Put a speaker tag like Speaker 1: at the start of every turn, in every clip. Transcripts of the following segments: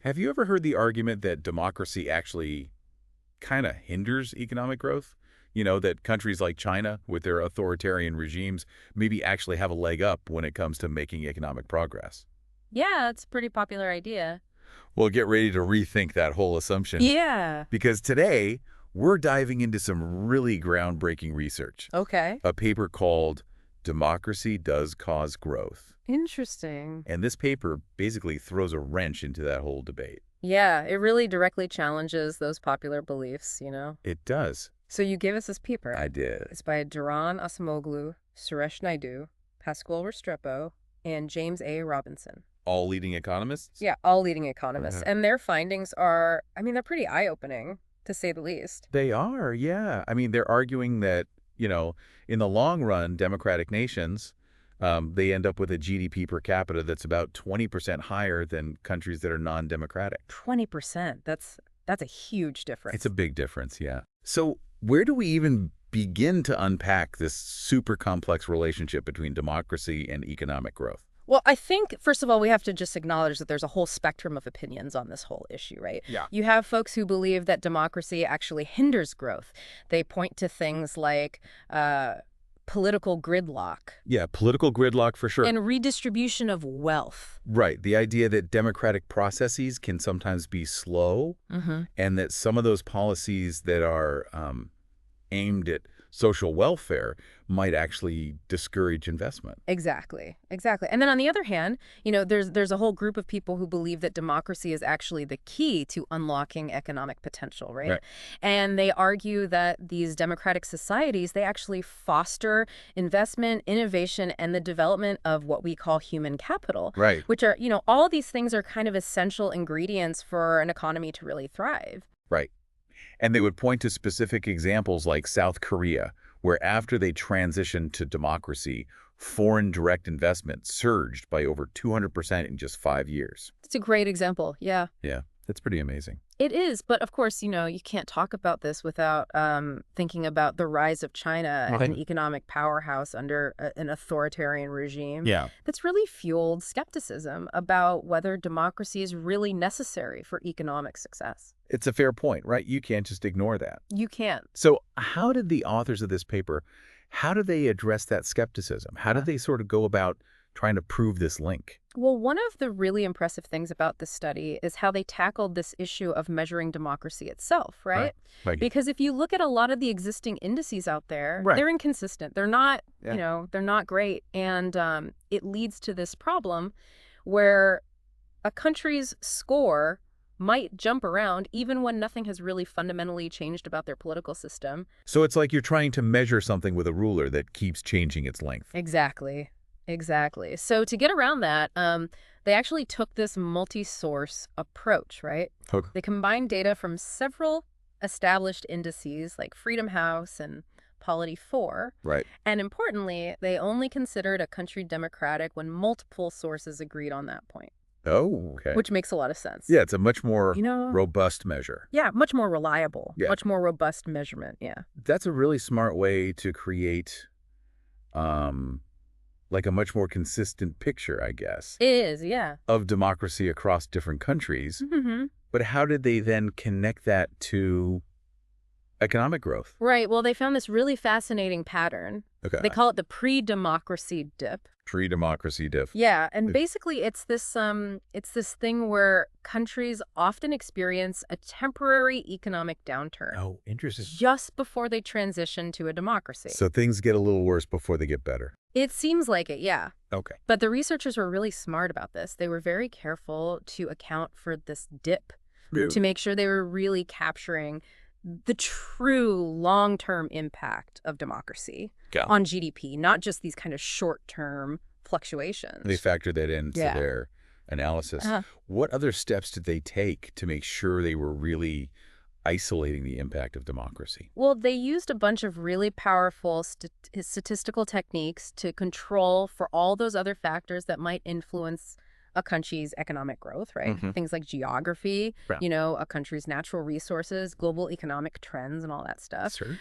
Speaker 1: Have you ever heard the argument that democracy actually kind of hinders economic growth? That countries like China, with their authoritarian regimes, maybe actually have a leg up when it comes to making economic progress.
Speaker 2: Yeah, it's a pretty popular idea.
Speaker 1: Well, get ready to rethink that whole assumption
Speaker 2: Yeah.
Speaker 1: because today we're diving into some really groundbreaking research.
Speaker 2: Okay.
Speaker 1: A paper called Democracy Does Cause Growth.
Speaker 2: Interesting.
Speaker 1: And this paper basically throws a wrench into that whole debate.
Speaker 2: Yeah, it really directly challenges those popular beliefs.
Speaker 1: It does.
Speaker 2: So you gave us this paper.
Speaker 1: I did.
Speaker 2: It's by Duran Asimoglu, Suresh Naidu, Pascual Restrepo, and James A. Robinson.
Speaker 1: All leading economists?
Speaker 2: Yeah, all leading economists.
Speaker 1: Uh,
Speaker 2: And their findings are, I mean, they're pretty eye-opening, to say the least.
Speaker 1: They are, yeah. I mean, they're arguing that, in the long run, democratic nations, they end up with a GDP per capita that's about 20% higher than countries that are non-democratic.
Speaker 2: 20%. That's a huge
Speaker 1: It's
Speaker 2: difference.
Speaker 1: a big difference, yeah. So where do we even begin to unpack this super complex relationship between democracy and economic growth?
Speaker 2: Well, I think, first of all, we have to just acknowledge that there's a whole spectrum of opinions on this whole issue, right?
Speaker 1: Yeah.
Speaker 2: You have folks who believe that democracy actually hinders growth. They point to things like political gridlock
Speaker 1: Yeah, political gridlock for sure.
Speaker 2: and redistribution of wealth.
Speaker 1: Right. The idea that democratic processes can sometimes be slow
Speaker 2: Mm-hmm.
Speaker 1: and that some of those policies that are aimed at social welfare might actually discourage investment.
Speaker 2: Exactly. Exactly. And then on the other hand, there's a whole group of people who believe that democracy is actually the key to unlocking economic potential, right?
Speaker 1: Right.
Speaker 2: And they argue that these democratic societies, they actually foster investment, innovation, and the development of what we call human capital,
Speaker 1: Right.
Speaker 2: which are, all these things are kind of essential ingredients for an economy to really thrive.
Speaker 1: Right. And they would point to specific examples like South Korea, where after they transitioned to democracy, foreign direct investment surged by over 200% in just 5 years.
Speaker 2: It's a great example. Yeah.
Speaker 1: Yeah, that's pretty amazing.
Speaker 2: It is, but of course, you can't talk about this without thinking about the rise of China as an
Speaker 1: Right.
Speaker 2: economic powerhouse under an authoritarian regime
Speaker 1: Yeah.
Speaker 2: that's really fueled skepticism about whether democracy is really necessary for economic success.
Speaker 1: It's a fair point, right? You can't just ignore that.
Speaker 2: You can't.
Speaker 1: So how did the authors of this paper, how do they address that skepticism? How did they sort of go about trying to prove this link?
Speaker 2: Well, one of the really impressive things about this study is how they tackled this issue of measuring democracy itself, right?
Speaker 1: Like,
Speaker 2: Because if you look at a lot of the existing indices out there,
Speaker 1: Right.
Speaker 2: they're inconsistent. They're not,
Speaker 1: Yeah.
Speaker 2: they're not great. And it leads to this problem where a country's score might jump around even when nothing has really fundamentally changed about their political system.
Speaker 1: So it's like you're trying to measure something with a ruler that keeps changing its length.
Speaker 2: Exactly. Exactly. So to get around that, they actually took this multi-source approach, right?
Speaker 1: Okay.
Speaker 2: They combined data from several established indices like Freedom House and Polity 4.
Speaker 1: Right.
Speaker 2: And importantly, they only considered a country democratic when multiple sources agreed on that point,
Speaker 1: Oh, okay.
Speaker 2: which makes a lot of sense.
Speaker 1: Yeah, it's a much more
Speaker 2: You know,
Speaker 1: robust measure.
Speaker 2: yeah, much more reliable,
Speaker 1: Yeah.
Speaker 2: much more robust measurement. Yeah.
Speaker 1: That's a really smart way to create um like a much more consistent picture, I guess,
Speaker 2: It is, yeah.
Speaker 1: of democracy across different countries.
Speaker 2: Mm-hmm.
Speaker 1: But how did they then connect that to economic growth?
Speaker 2: Right. Well, they found this really fascinating pattern.
Speaker 1: Okay.
Speaker 2: They call it the pre-democracy dip.
Speaker 1: Pre-democracy diff.
Speaker 2: Yeah, and
Speaker 1: If-
Speaker 2: basically it's this thing where countries often experience a temporary economic downturn
Speaker 1: Oh, interesting.
Speaker 2: just before they transition to a democracy.
Speaker 1: So things get a little worse before they get better.
Speaker 2: It seems like it, yeah.
Speaker 1: Okay.
Speaker 2: But the researchers were really smart about this. They were very careful to account for this dip to make sure they were really capturing the true long-term impact of democracy
Speaker 1: Yeah.
Speaker 2: on GDP, not just these kind of short-term fluctuations.
Speaker 1: They factored that into
Speaker 2: Yeah.
Speaker 1: their analysis.
Speaker 2: Uh-huh.
Speaker 1: What other steps did they take to make sure they were really isolating the impact of democracy?
Speaker 2: Well, they used a bunch of really powerful statistical techniques to control for all those other factors that might influence a country's economic growth, right?
Speaker 1: Mhm.
Speaker 2: Things like geography,
Speaker 1: Yeah.
Speaker 2: a country's natural resources, global economic trends, and all that stuff.
Speaker 1: Sure.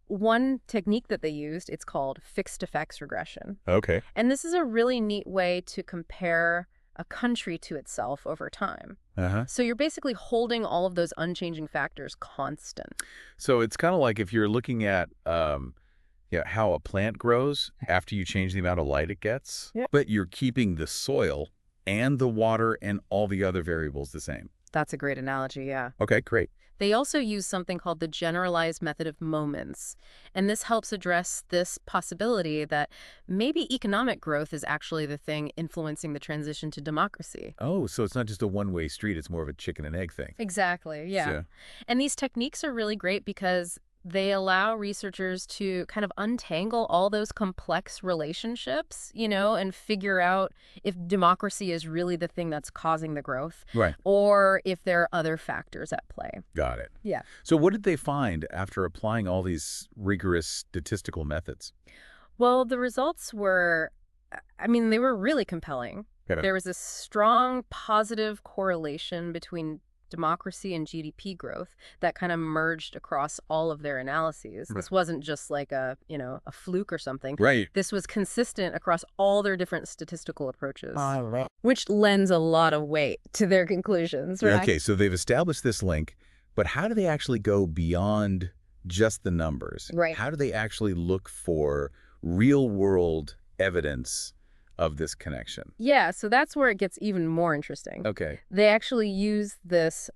Speaker 2: One technique that they used, it's called fixed effects regression.
Speaker 1: Okay.
Speaker 2: And this is a really neat way to compare a country to itself over time.
Speaker 1: Uh-huh.
Speaker 2: So you're basically holding all of those unchanging factors constant.
Speaker 1: So it's kind of like if you're looking at how a plant grows after you change the amount of light it gets,
Speaker 2: Yeah.
Speaker 1: but you're keeping the soil and the water and all the other variables the same.
Speaker 2: That's a great analogy, yeah.
Speaker 1: Okay, great.
Speaker 2: They also use something called the generalized method of moments. And this helps address this possibility that maybe economic growth is actually the thing influencing the transition to democracy.
Speaker 1: Oh, so it's not just a one-way street, it's more of a chicken and egg thing.
Speaker 2: Exactly, yeah.
Speaker 1: So,
Speaker 2: And these techniques are really great because they allow researchers to kind of untangle all those complex relationships, and figure out if democracy is really the thing that's causing the growth
Speaker 1: right,
Speaker 2: or if there are other factors at play.
Speaker 1: got it.
Speaker 2: Yeah.
Speaker 1: So what did they find after applying all these rigorous statistical methods?
Speaker 2: Well, the results were, they were really compelling.
Speaker 1: Okay.
Speaker 2: There was a strong positive correlation between democracy and GDP growth that kind of merged across all of their analyses.
Speaker 1: Right.
Speaker 2: This wasn't just like a fluke or something.
Speaker 1: Right.
Speaker 2: This was consistent across all their different statistical approaches,
Speaker 1: Right.
Speaker 2: which lends a lot of weight to their conclusions, right?
Speaker 1: Okay, so they've established this link, but how do they actually go beyond just the numbers?
Speaker 2: Right.
Speaker 1: How do they actually look for real-world evidence of this connection?
Speaker 2: Yeah, so that's where it gets even more interesting.
Speaker 1: Okay.
Speaker 2: They actually use this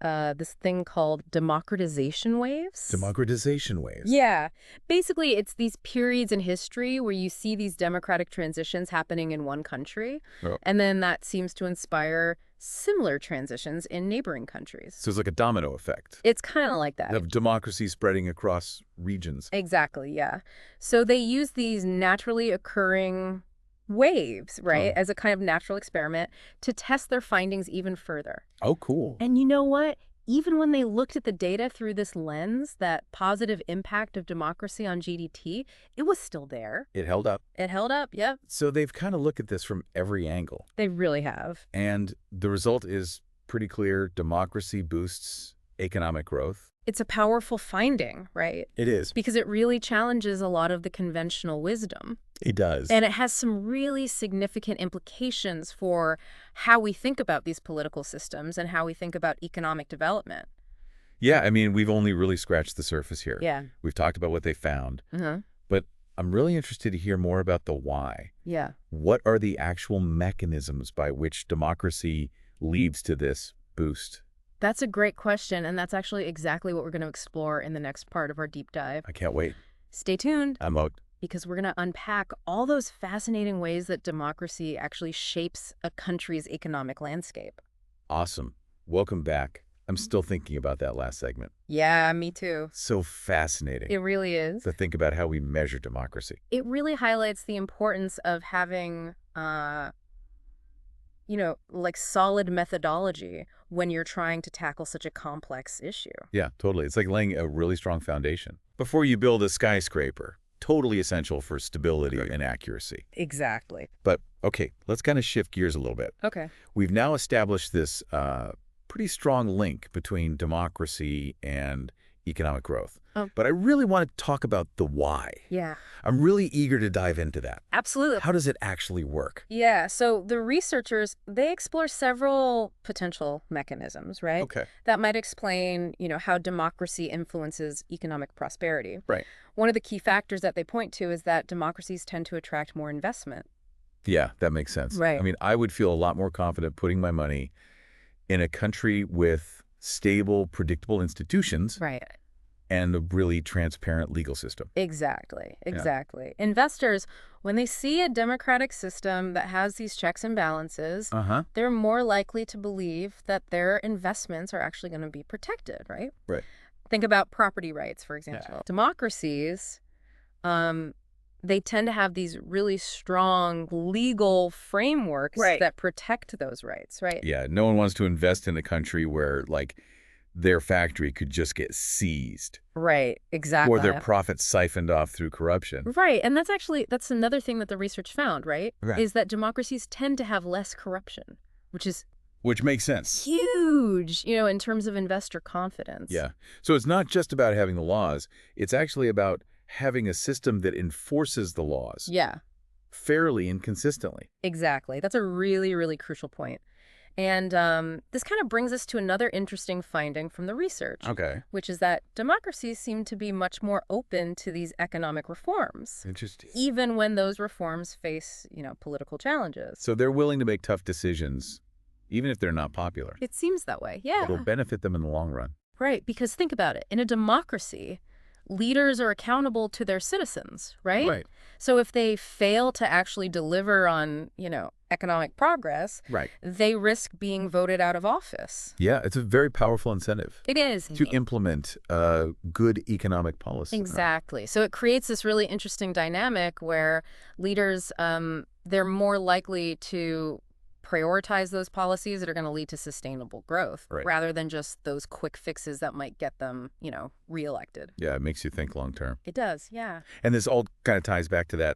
Speaker 2: thing called democratization waves.
Speaker 1: Democratization waves.
Speaker 2: Yeah. Basically, it's these periods in history where you see these democratic transitions happening in one country,
Speaker 1: Oh.
Speaker 2: and then that seems to inspire similar transitions in neighboring countries.
Speaker 1: So it's like a domino effect
Speaker 2: It's kind of like that.
Speaker 1: of democracy spreading across regions.
Speaker 2: Exactly, yeah. So they use these naturally occurring waves, right,
Speaker 1: Oh.
Speaker 2: as a kind of natural experiment to test their findings even further.
Speaker 1: Oh, cool.
Speaker 2: And you know what? Even when they looked at the data through this lens, that positive impact of democracy on GDP, it was still there.
Speaker 1: It held up.
Speaker 2: It held up, yeah.
Speaker 1: So they've kind of looked at this from every angle.
Speaker 2: They really have.
Speaker 1: And the result is pretty clear. Democracy boosts economic growth.
Speaker 2: It's a powerful finding, right?
Speaker 1: It is.
Speaker 2: Because it really challenges a lot of the conventional wisdom.
Speaker 1: It does.
Speaker 2: And it has some really significant implications for how we think about these political systems and how we think about economic development.
Speaker 1: Yeah, I mean, we've only really scratched the surface here.
Speaker 2: Yeah.
Speaker 1: We've talked about what they found,
Speaker 2: Uh-huh.
Speaker 1: but I'm really interested to hear more about the why.
Speaker 2: Yeah.
Speaker 1: What are the actual mechanisms by which democracy leads to this boost?
Speaker 2: That's a great question, and that's actually exactly what we're going to explore in the next part of our deep dive.
Speaker 1: I can't wait.
Speaker 2: Stay tuned,
Speaker 1: I'm out.
Speaker 2: because we're going to unpack all those fascinating ways that democracy actually shapes a country's economic landscape.
Speaker 1: Awesome. Welcome back. I'm still thinking about that last segment.
Speaker 2: Yeah, me too.
Speaker 1: So fascinating
Speaker 2: It really is.
Speaker 1: to think about how we measure democracy.
Speaker 2: It really highlights the importance of having, like solid methodology when you're trying to tackle such a complex issue.
Speaker 1: Yeah, totally. It's like laying a really strong foundation. Before you build a skyscraper, totally essential for stability and accuracy.
Speaker 2: Exactly.
Speaker 1: But, okay, let's kind of shift gears a little bit.
Speaker 2: Okay.
Speaker 1: We've now established this pretty strong link between democracy and economic growth.
Speaker 2: Oh.
Speaker 1: But I really want to talk about the why.
Speaker 2: Yeah,
Speaker 1: I'm really eager to dive into that.
Speaker 2: absolutely.
Speaker 1: How does it actually work?
Speaker 2: Yeah, so the researchers, they explore several potential mechanisms, right?
Speaker 1: Okay.
Speaker 2: That might explain, how democracy influences economic prosperity.
Speaker 1: Right.
Speaker 2: One of the key factors that they point to is that democracies tend to attract more investment.
Speaker 1: Yeah, that makes sense.
Speaker 2: Right.
Speaker 1: I mean, I would feel a lot more confident putting my money in a country with stable, predictable institutions
Speaker 2: Right.
Speaker 1: and a really transparent legal system.
Speaker 2: Exactly. Investors, when they see a democratic system that has these checks and balances,
Speaker 1: Uh-huh.
Speaker 2: they're more likely to believe that their investments are actually going to be protected, right?
Speaker 1: Right.
Speaker 2: Think about property rights, for example.
Speaker 1: Yeah.
Speaker 2: Democracies, they tend to have these really strong legal frameworks
Speaker 1: Right.
Speaker 2: that protect those rights, right?
Speaker 1: Yeah, no one wants to invest in a country where, like, their factory could just get seized
Speaker 2: Right, exactly.
Speaker 1: or their profits siphoned off through corruption.
Speaker 2: Right, and that's another thing that the research found, right?
Speaker 1: Right.
Speaker 2: Is that democracies tend to have less corruption, which is
Speaker 1: Which makes sense.
Speaker 2: huge, in terms of investor confidence.
Speaker 1: Yeah. So it's not just about having the laws. It's actually about having a system that enforces the laws.
Speaker 2: Yeah.
Speaker 1: fairly and consistently.
Speaker 2: Exactly. That's a really, really crucial point. And this kind of brings us to another interesting finding from the research,
Speaker 1: Okay.
Speaker 2: which is that democracies seem to be much more open to these economic reforms,
Speaker 1: Interesting.
Speaker 2: even when those reforms face, political challenges.
Speaker 1: So they're willing to make tough decisions, even if they're not popular.
Speaker 2: It seems that way,
Speaker 1: It'll
Speaker 2: yeah.
Speaker 1: benefit them in the long run.
Speaker 2: Right, because think about it. In a democracy, leaders are accountable to their citizens, right?
Speaker 1: Right.
Speaker 2: So if they fail to actually deliver on, economic progress,
Speaker 1: Right.
Speaker 2: they risk being voted out of office.
Speaker 1: Yeah, it's a very powerful incentive
Speaker 2: It is.
Speaker 1: to implement good economic policy.
Speaker 2: Exactly. So it creates this really interesting dynamic where leaders, they're more likely to prioritize those policies that are going to lead to sustainable growth
Speaker 1: Right.
Speaker 2: rather than just those quick fixes that might get them, reelected.
Speaker 1: Yeah, it makes you think long term.
Speaker 2: It does, yeah.
Speaker 1: And this all kind of ties back to that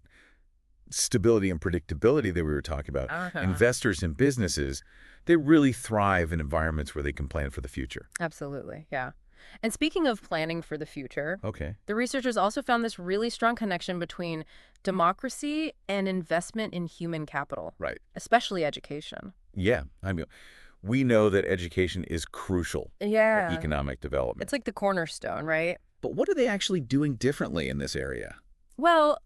Speaker 1: stability and predictability that we were talking about. Investors and businesses, they really thrive in environments where they can plan for the future.
Speaker 2: Absolutely, yeah. And speaking of planning for the future,
Speaker 1: Okay.
Speaker 2: the researchers also found this really strong connection between democracy and investment in human capital,
Speaker 1: Right.
Speaker 2: especially education.
Speaker 1: Yeah. I mean, we know that education is crucial for
Speaker 2: Yeah.
Speaker 1: economic development.
Speaker 2: It's like the cornerstone, right?
Speaker 1: But what are they actually doing differently in this area?
Speaker 2: Well,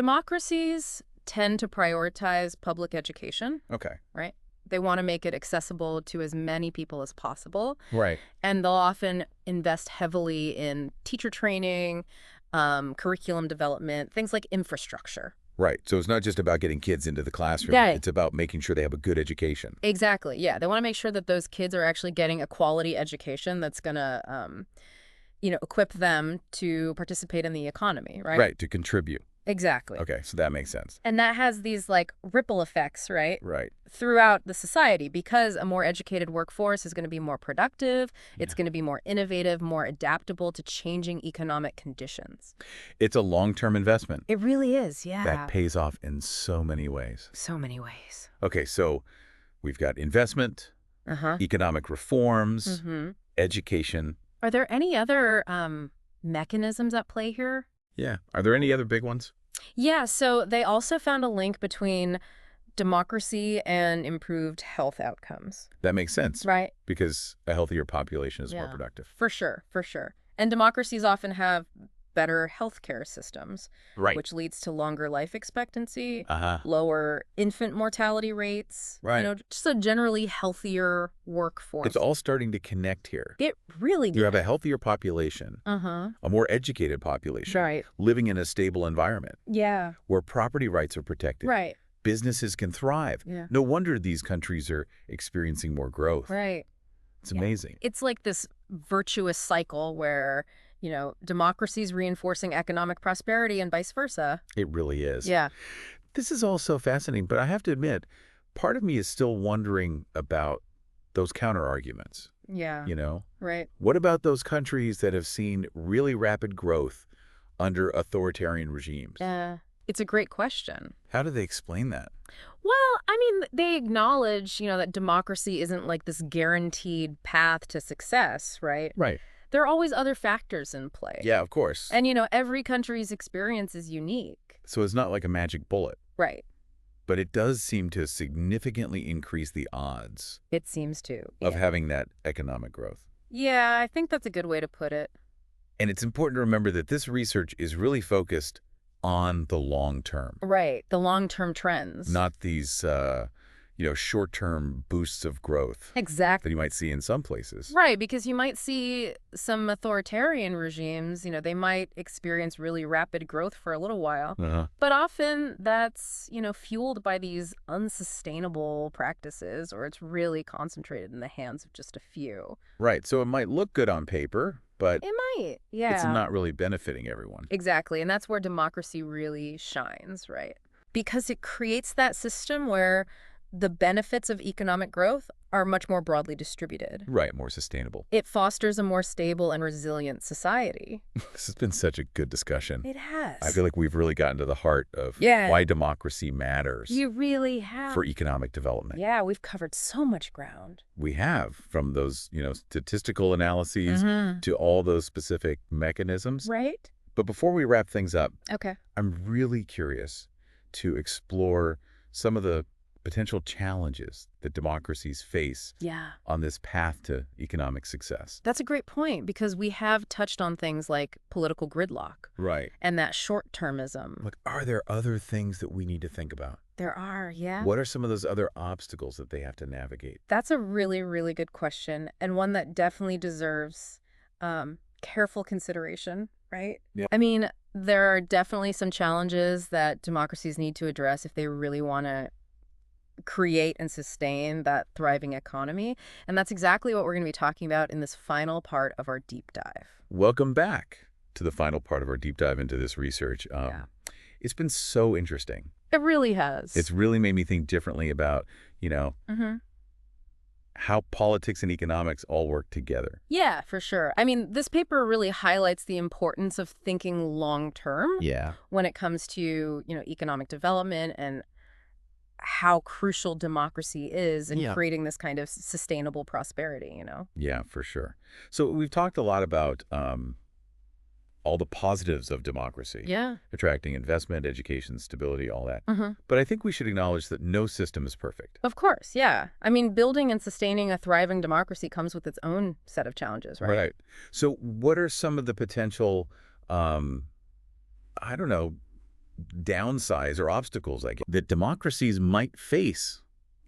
Speaker 2: democracies tend to prioritize public education,
Speaker 1: Okay.
Speaker 2: right? They want to make it accessible to as many people as possible.
Speaker 1: Right.
Speaker 2: And they'll often invest heavily in teacher training, curriculum development, things like infrastructure.
Speaker 1: Right. So it's not just about getting kids into the classroom.
Speaker 2: Yeah.
Speaker 1: It's about making sure they have a good education.
Speaker 2: Exactly. Yeah. They want to make sure that those kids are actually getting a quality education that's going to, equip them to participate in the economy, right?
Speaker 1: Right. To contribute.
Speaker 2: Exactly.
Speaker 1: Okay. So that makes sense.
Speaker 2: And that has these ripple effects, right?
Speaker 1: Right.
Speaker 2: Throughout the society, because a more educated workforce is going to be more productive. It's going to be more innovative, more adaptable to changing economic conditions.
Speaker 1: It's a long-term investment
Speaker 2: It really is, yeah.
Speaker 1: that pays off in so many ways.
Speaker 2: So many ways.
Speaker 1: Okay. So we've got investment, economic reforms, education.
Speaker 2: Are there any other mechanisms at play here?
Speaker 1: Yeah. Are there any other big ones?
Speaker 2: Yeah, so they also found a link between democracy and improved health outcomes.
Speaker 1: That makes sense.
Speaker 2: Right.
Speaker 1: Because a healthier population is more productive.
Speaker 2: For sure, for sure. And democracies often have better healthcare systems,
Speaker 1: Right.
Speaker 2: which leads to longer life expectancy,
Speaker 1: Uh-huh.
Speaker 2: lower infant mortality rates,
Speaker 1: Right.
Speaker 2: Just a generally healthier workforce.
Speaker 1: It's all starting to connect here.
Speaker 2: It really
Speaker 1: You have a healthier population, a more educated population,
Speaker 2: Right.
Speaker 1: living in a stable environment
Speaker 2: Yeah.
Speaker 1: where property rights are protected.
Speaker 2: Right.
Speaker 1: Businesses can thrive.
Speaker 2: Yeah.
Speaker 1: No wonder these countries are experiencing more growth.
Speaker 2: Right.
Speaker 1: It's amazing.
Speaker 2: It's like this virtuous cycle where, democracies reinforcing economic prosperity and vice versa.
Speaker 1: It really is.
Speaker 2: Yeah.
Speaker 1: This is all so fascinating, but I have to admit, part of me is still wondering about those counter-arguments.
Speaker 2: Yeah. Right.
Speaker 1: What about those countries that have seen really rapid growth under authoritarian regimes?
Speaker 2: It's a great question.
Speaker 1: How do they explain that?
Speaker 2: Well, I mean, they acknowledge, that democracy isn't like this guaranteed path to success, right?
Speaker 1: Right.
Speaker 2: There are always other factors in play.
Speaker 1: Yeah, of course.
Speaker 2: And, every country's experience is unique.
Speaker 1: So it's not like a magic bullet.
Speaker 2: Right.
Speaker 1: But it does seem to significantly increase the odds
Speaker 2: It seems to.
Speaker 1: of having that economic growth.
Speaker 2: Yeah, I think that's a good way to put it.
Speaker 1: And it's important to remember that this research is really focused on the long term.
Speaker 2: Right. The long-term trends.
Speaker 1: Not these, short-term boosts of growth
Speaker 2: Exactly.
Speaker 1: that you might see in some places.
Speaker 2: Right, because you might see some authoritarian regimes, they might experience really rapid growth for a little while. But often that's, fueled by these unsustainable practices, or it's really concentrated in the hands of just a few.
Speaker 1: Right. So it might look good on paper, but
Speaker 2: It might, yeah.
Speaker 1: it's not really benefiting everyone.
Speaker 2: Exactly, and that's where democracy really shines, right? Because it creates that system where the benefits of economic growth are much more broadly distributed.
Speaker 1: Right. More sustainable.
Speaker 2: It fosters a more stable and resilient society.
Speaker 1: This has been such a good discussion.
Speaker 2: It has.
Speaker 1: I feel like we've really gotten to the heart of why democracy matters
Speaker 2: You really have.
Speaker 1: for economic development.
Speaker 2: Yeah, we've covered so much ground.
Speaker 1: We have, from those, statistical analyses to all those specific mechanisms.
Speaker 2: Right?
Speaker 1: But before we wrap things up,
Speaker 2: Okay.
Speaker 1: I'm really curious. to explore some of the potential challenges that democracies face
Speaker 2: Yeah.
Speaker 1: on this path to economic success.
Speaker 2: That's a great point because we have touched on things like political gridlock
Speaker 1: Right.
Speaker 2: and that short-termism.
Speaker 1: Look, are there other things that we need to think about?
Speaker 2: There are, yeah.
Speaker 1: What are some of those other obstacles that they have to navigate?
Speaker 2: That's a really, really good question and one that definitely deserves careful consideration, right?
Speaker 1: Yeah.
Speaker 2: I mean, there are definitely some challenges that democracies need to address if they really want to create and sustain that thriving economy. And that's exactly what we're going to be talking about in this final part of our deep dive.
Speaker 1: Welcome back to the final part of our deep dive into this research.
Speaker 2: Yeah.
Speaker 1: It's been so interesting.
Speaker 2: It really has.
Speaker 1: It's really made me think differently about, how politics and economics all work together.
Speaker 2: Yeah, for sure. I mean, this paper really highlights the importance of thinking long term
Speaker 1: Yeah.
Speaker 2: when it comes to, economic development and how crucial democracy is in creating this kind of sustainable prosperity.
Speaker 1: Yeah, for sure. So we've talked a lot about all the positives of democracy.
Speaker 2: Yeah.
Speaker 1: Attracting investment, education, stability, all that.
Speaker 2: Mm-hmm.
Speaker 1: But I think we should acknowledge that no system is perfect.
Speaker 2: Of course, yeah. I mean, building and sustaining a thriving democracy comes with its own set of challenges, right?
Speaker 1: Right. So what are some of the potential, downsides or obstacles that democracies might face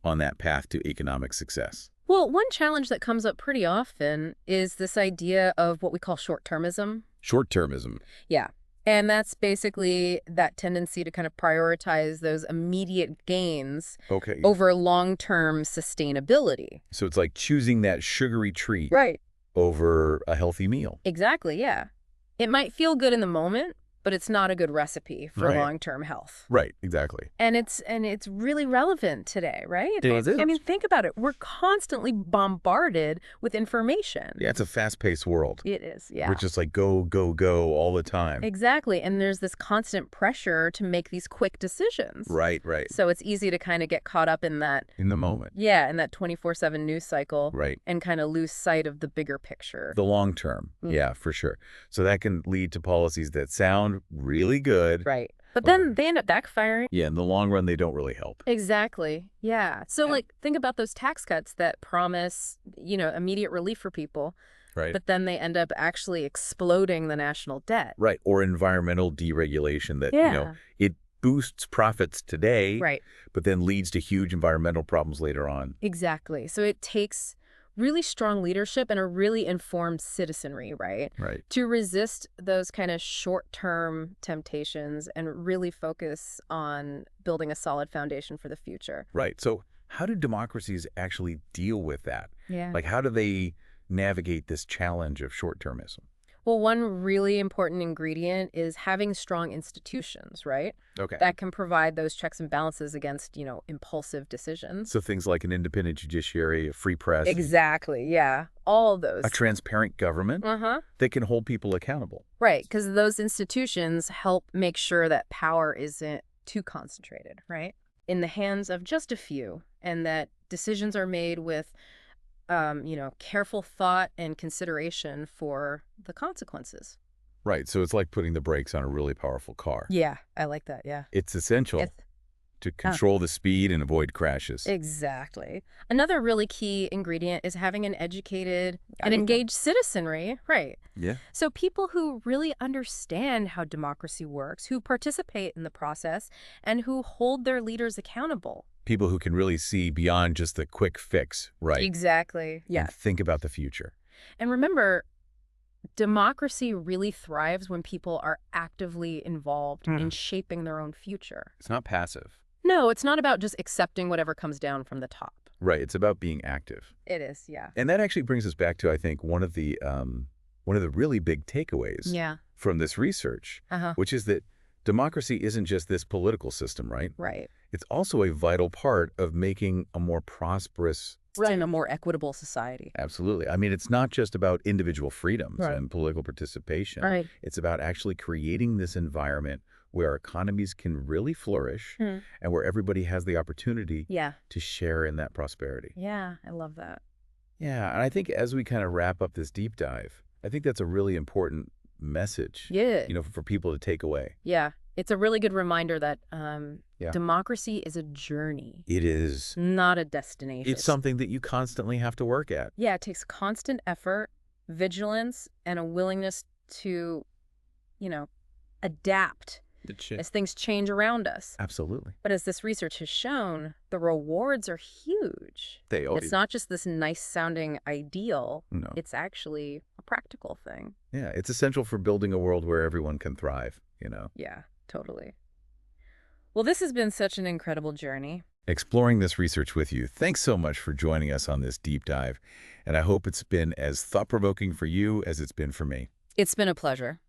Speaker 1: on that path to economic success?
Speaker 2: Well, one challenge that comes up pretty often is this idea of what we call short-termism.
Speaker 1: Short-termism.
Speaker 2: Yeah. And that's basically that tendency to kind of prioritize those immediate gains over long-term sustainability.
Speaker 1: So it's like choosing that sugary treat
Speaker 2: Right.
Speaker 1: over a healthy meal.
Speaker 2: Exactly, yeah. It might feel good in the moment, but it's not a good recipe for long-term health.
Speaker 1: Right, exactly.
Speaker 2: And it's really relevant today, right?
Speaker 1: It is.
Speaker 2: I mean, think about it. We're constantly bombarded with information.
Speaker 1: Yeah, it's a fast-paced world.
Speaker 2: It is, yeah.
Speaker 1: We're just like go, go, go all the time.
Speaker 2: Exactly. And there's this constant pressure to make these quick decisions.
Speaker 1: Right.
Speaker 2: So it's easy to kind of get caught up in that.
Speaker 1: In the moment.
Speaker 2: Yeah, in that 24/7 news cycle.
Speaker 1: Right.
Speaker 2: And kind of lose sight of the bigger picture.
Speaker 1: The long term. Yeah, for sure. So that can lead to policies that sound really good.
Speaker 2: Right. But then they end up backfiring.
Speaker 1: Yeah, in the long run, they don't really help.
Speaker 2: Exactly. Yeah. So think about those tax cuts that promise, immediate relief for people.
Speaker 1: Right.
Speaker 2: But then they end up actually exploding the national debt.
Speaker 1: Right. Or environmental deregulation that, it boosts profits today.
Speaker 2: Right.
Speaker 1: But then leads to huge environmental problems later on.
Speaker 2: Exactly. So it takes really strong leadership and a really informed citizenry, right?
Speaker 1: Right.
Speaker 2: To resist those kind of short-term temptations and really focus on building a solid foundation for the future.
Speaker 1: Right. So how do democracies actually deal with that?
Speaker 2: Yeah.
Speaker 1: Like, how do they navigate this challenge of short-termism?
Speaker 2: Well, one really important ingredient is having strong institutions, right?
Speaker 1: Okay.
Speaker 2: That can provide those checks and balances against, impulsive decisions.
Speaker 1: So things like an independent judiciary, a free press.
Speaker 2: Exactly, yeah. All of those.
Speaker 1: A transparent government that can hold people accountable.
Speaker 2: Right, because those institutions help make sure that power isn't too concentrated, right? In the hands of just a few, and that decisions are made with careful thought and consideration for the consequences.
Speaker 1: Right. So it's like putting the brakes on a really powerful car.
Speaker 2: Yeah, I like that. Yeah.
Speaker 1: It's essential to control the speed and avoid crashes.
Speaker 2: Exactly. Another really key ingredient is having an educated and engaged citizenry. Right.
Speaker 1: Yeah.
Speaker 2: So people who really understand how democracy works, who participate in the process, and who hold their leaders accountable.
Speaker 1: People who can really see beyond just the quick fix, right?
Speaker 2: Exactly. Yeah.
Speaker 1: And think about the future.
Speaker 2: And remember, democracy really thrives when people are actively involved in shaping their own future.
Speaker 1: It's not passive.
Speaker 2: No, it's not about just accepting whatever comes down from the top.
Speaker 1: Right. It's about being active.
Speaker 2: It is, yeah.
Speaker 1: And that actually brings us back to, I think, one of the really big takeaways from this research, which is that democracy isn't just this political system, right?
Speaker 2: Right.
Speaker 1: It's also a vital part of making a more prosperous
Speaker 2: and a more equitable society.
Speaker 1: Absolutely. I mean, it's not just about individual freedoms and political participation.
Speaker 2: Right.
Speaker 1: It's about actually creating this environment where our economies can really flourish and where everybody has the opportunity to share in that prosperity.
Speaker 2: Yeah, I love that.
Speaker 1: Yeah, and I think as we kind of wrap up this deep dive, I think that's a really important message, for people to take away.
Speaker 2: Yeah. It's a really good reminder that
Speaker 1: Yeah.
Speaker 2: democracy is a journey,
Speaker 1: It is.
Speaker 2: not a destination.
Speaker 1: It's something that you constantly have to work at.
Speaker 2: Yeah, it takes constant effort, vigilance, and a willingness to, you know, adapt as things change around us.
Speaker 1: Absolutely.
Speaker 2: But as this research has shown, the rewards are huge.
Speaker 1: They
Speaker 2: It's not just this nice-sounding ideal.
Speaker 1: No.
Speaker 2: It's actually a practical thing.
Speaker 1: Yeah, it's essential for building a world where everyone can thrive.
Speaker 2: Yeah, totally. Well, this has been such an incredible journey.
Speaker 1: Exploring this research with you. Thanks so much for joining us on this deep dive, and I hope it's been as thought-provoking for you as it's been for me.
Speaker 2: It's been a pleasure.